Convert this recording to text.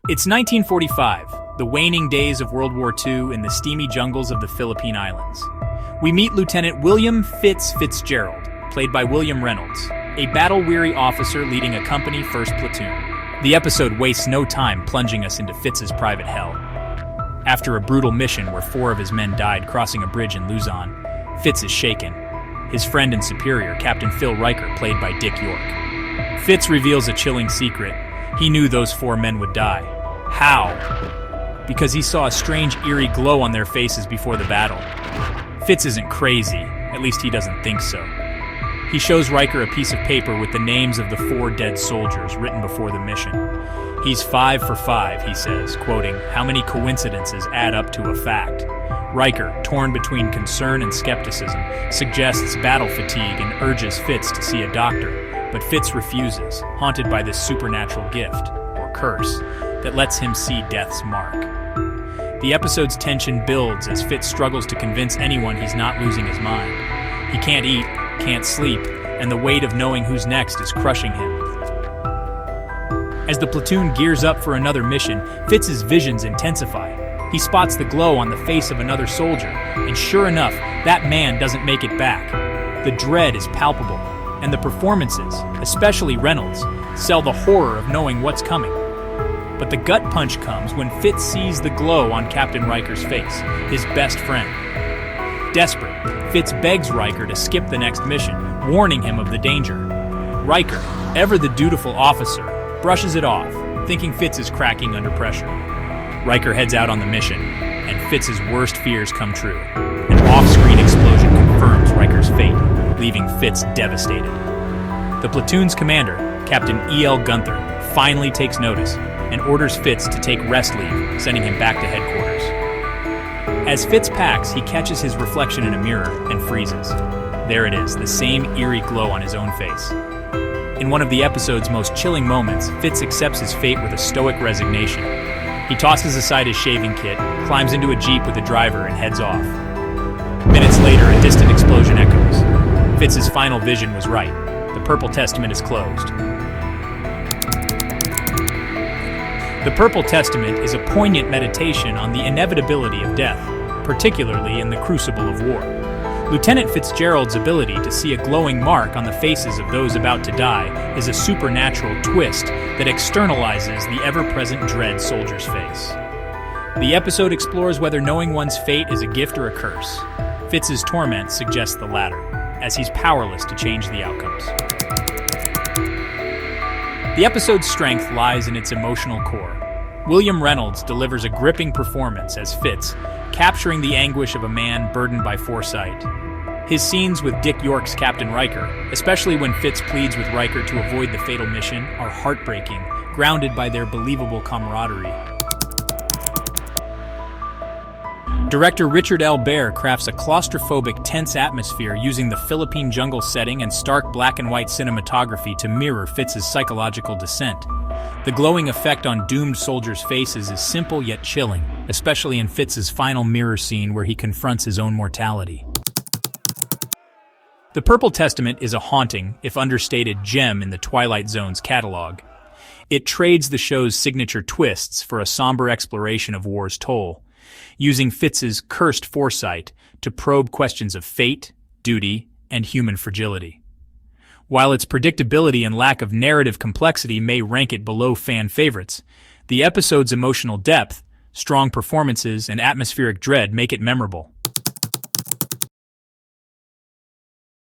It's 1945, the waning days of World War II in the steamy jungles of the Philippine Islands. We meet Lieutenant William Fitzgerald, played by William Reynolds, a battle-weary officer leading a company first platoon. The episode wastes no time plunging us into Fitz's private hell. After a brutal mission where 4 of his men died crossing a bridge in Luzon, Fitz is shaken. His friend and superior, Captain Phil Riker, played by Dick York. Fitz reveals a chilling secret. He knew those 4 men would die. How? Because he saw a strange, eerie glow on their faces before the battle. Fitz isn't crazy, at least he doesn't think so. He shows Riker a piece of paper with the names of the 4 dead soldiers written before the mission. He's 5 for 5, he says, quoting, "How many coincidences add up to a fact?" Riker, torn between concern and skepticism, suggests battle fatigue and urges Fitz to see a doctor, but Fitz refuses, haunted by this supernatural gift, or curse, that lets him see death's mark. The episode's tension builds as Fitz struggles to convince anyone he's not losing his mind. He can't eat, can't sleep, and the weight of knowing who's next is crushing him. As the platoon gears up for another mission, Fitz's visions intensify. He spots the glow on the face of another soldier, and sure enough, that man doesn't make it back. The dread is palpable, and the performances, especially Reynolds, sell the horror of knowing what's coming. But the gut punch comes when Fitz sees the glow on Captain Riker's face, his best friend. Desperate, Fitz begs Riker to skip the next mission, warning him of the danger. Riker, ever the dutiful officer, brushes it off, thinking Fitz is cracking under pressure. Riker heads out on the mission, and Fitz's worst fears come true. An off-screen explosion confirms Riker's fate, leaving Fitz devastated. The platoon's commander, Captain E.L. Gunther, finally takes notice and orders Fitz to take rest leave, sending him back to headquarters. As Fitz packs, he catches his reflection in a mirror and freezes. There it is, the same eerie glow on his own face. In one of the episode's most chilling moments, Fitz accepts his fate with a stoic resignation. He tosses aside his shaving kit, climbs into a jeep with the driver, and heads off. Minutes later, a distant explosion echoes. Fitz's final vision was right. The Purple Testament is closed. The Purple Testament is a poignant meditation on the inevitability of death, particularly in the crucible of war. Lieutenant Fitzgerald's ability to see a glowing mark on the faces of those about to die is a supernatural twist that externalizes the ever-present dread soldier's face. The episode explores whether knowing one's fate is a gift or a curse. Fitz's torment suggests the latter, as he's powerless to change the outcomes. The episode's strength lies in its emotional core. William Reynolds delivers a gripping performance as Fitz, capturing the anguish of a man burdened by foresight. His scenes with Dick York's Captain Riker, especially when Fitz pleads with Riker to avoid the fatal mission, are heartbreaking, grounded by their believable camaraderie. Director Richard L. Baer crafts a claustrophobic, tense atmosphere using the Philippine jungle setting and stark black and white cinematography to mirror Fitz's psychological descent. The glowing effect on doomed soldiers' faces is simple yet chilling, especially in Fitz's final mirror scene where he confronts his own mortality. The Purple Testament is a haunting, if understated, gem in the Twilight Zone's catalog. It trades the show's signature twists for a somber exploration of war's toll, using Fitz's cursed foresight to probe questions of fate, duty, and human fragility. While its predictability and lack of narrative complexity may rank it below fan favorites, the episode's emotional depth, strong performances, and atmospheric dread make it memorable.